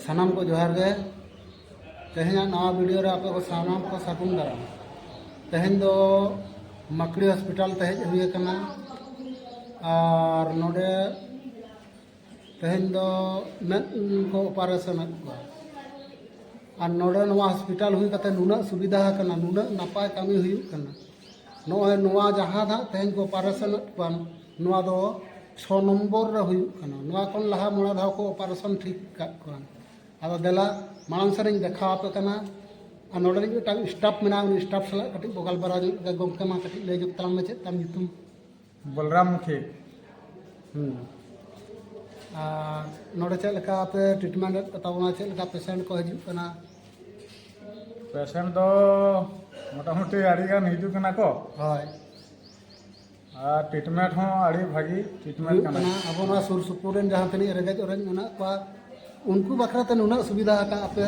सानाम को जोहार गे तेहेना नवा वीडियो रे आपे को सानाम को सागुन दाराम तेहेन दो मकड़ी हॉस्पिटल ते हेज हुई कना और नोडे तेहेन दो मेद को ऑपरेशन और नोडे नवा हॉस्पिटल हुई कते नुना सुविधा कना नुना नापाय कमी हुई कना नोए नवा जहां धा तेहेन को ऑपरेशन पान नवा दो 6 नंबर रे हुई कना नवा कोन लहा मोड़ा धाव को ऑपरेशन ठीक का कोन आदो देला मांग सरिंग देखा पे कना आ नोडे मिटांग स्टाफ मेना उन स्टाफ सला कटी बगल बरा गोमके मा कटी ले जुक ताम में चे ताम युतुम बलराम मुखी आ नोडे चे लका पे ट्रीटमेंट तावना चे लका पेशेंट को हजू कना पेशेंट दो मोटामुटी आड़ी गान हिजू कना को होय आ ट्रीटमेंट हो आड़ी भागी ट्रीटमेंट कना अब ना सुर सुपुर रेन जहां तनी रेगेज ओरेन मेना को उनको बखरा ते नुना सुविधा का पे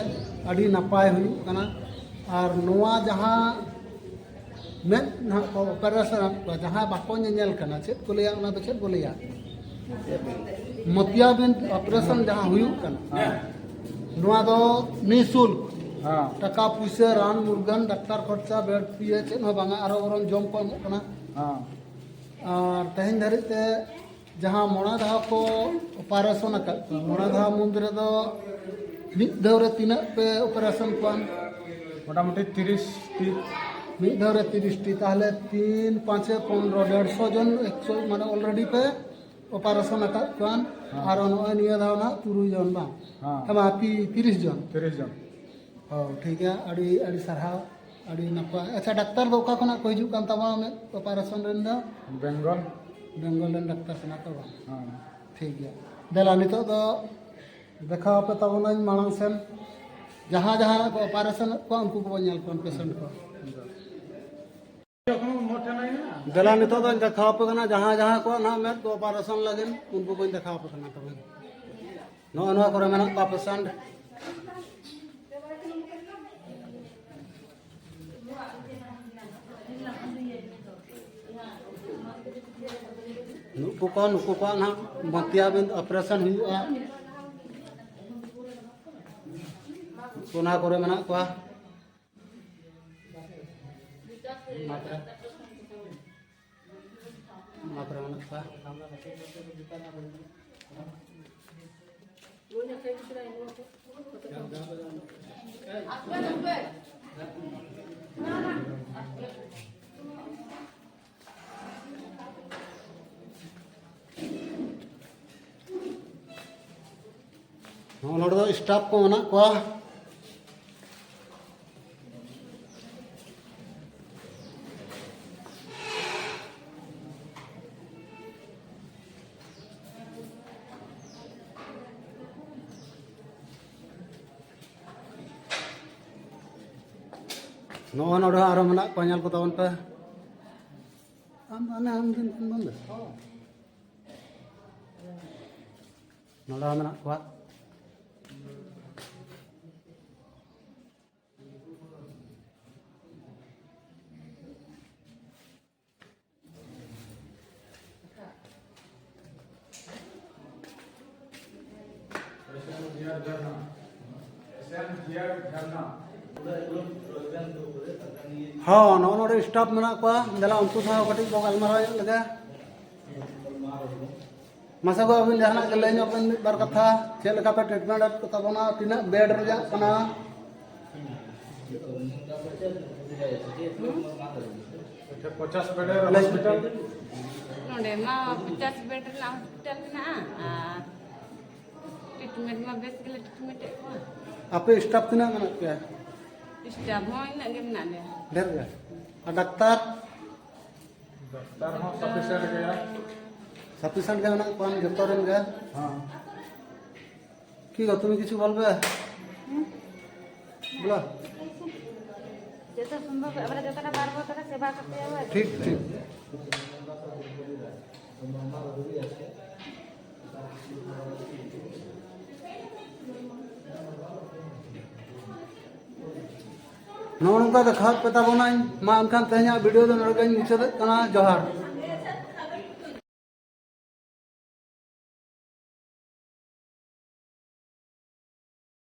आड़ी नापाय हुई कना और नोआ जहां में ना को ऑपरेशन जहां बाको नेल कना चेत को लिया उना तो चेत को लिया मोतियाबिंद ऑपरेशन जहां हुई कना नोआ दो निशुल्क हां टका पुइसे रान मुर्गन डॉक्टर खर्चा बेड फी चेत हो बांगा आरो ओरन जम को कना हां और तेहन धरी ते जहां मोना धाव को ऑपरेशन मोना धाव मुंद्रे दो मिद धाव रे तीना पे ऑपरेशन कोन मोटामुटी 30 टी मिद धाव रे 30 टी ताहले 3 5 15 150 जन 100 माने ऑलरेडी पे ऑपरेशन कोन और निया धाव ना 3 जन बा हां तमा 30 जन ओ ठीक है अड़ी अड़ी सरहा अड़ी नपा अच्छा डॉक्टर दो का कोना को हिजु कान तमा में ऑपरेशन रेन दा बेंगल डॉक्टर सना तो हां ठीक है देला नितो दो देखा पे तबना मांग सेन जहां जहां को ऑपरेशन को उनको को नेल कोन पेशेंट को देला नितो दो देखा पे कना जहां जहां को ना में को ऑपरेशन लगिन उनको को देखा पे कना तब नो नो करे मेना का पेशेंट नुको को ना मोतियाबिंद ऑपरेशन हुआ कोना करे मेना को मात्रा मात्रा मेना को नोडो स्टाफ को मना को नोडो आरो मना को नेल को तवन पे आम दिन बंद नोडो मना को हाँ नोडे स्टाफ मेना को देला उनको सा कटी को गलमारा लगा मसा को अबिन जहाना के लेन अपन बार कथा चे लगा पे ट्रीटमेंट को तबना तिना बेड रजा कना 50 बेड हॉस्पिटल नोडे मा 50 बेड ला हॉस्पिटल ना ट्रीटमेंट में बेस के ट्रीटमेंट को आपे स्टाफ तिना मना क्या स्टाफ हो इन के ना ले ढेर गया और डॉक्टर हो सफिशिएंट गया ना कोन जतो रेन गया हां की गो तुम किछु बोलबे बोला जैसा संभव हमरा जतना पारबो तरा सेवा करते आवे ठीक ठीक नौका देखा पता बनाई मा अनखान तेहना वीडियो दो नरगन मुचाद कना जोहार।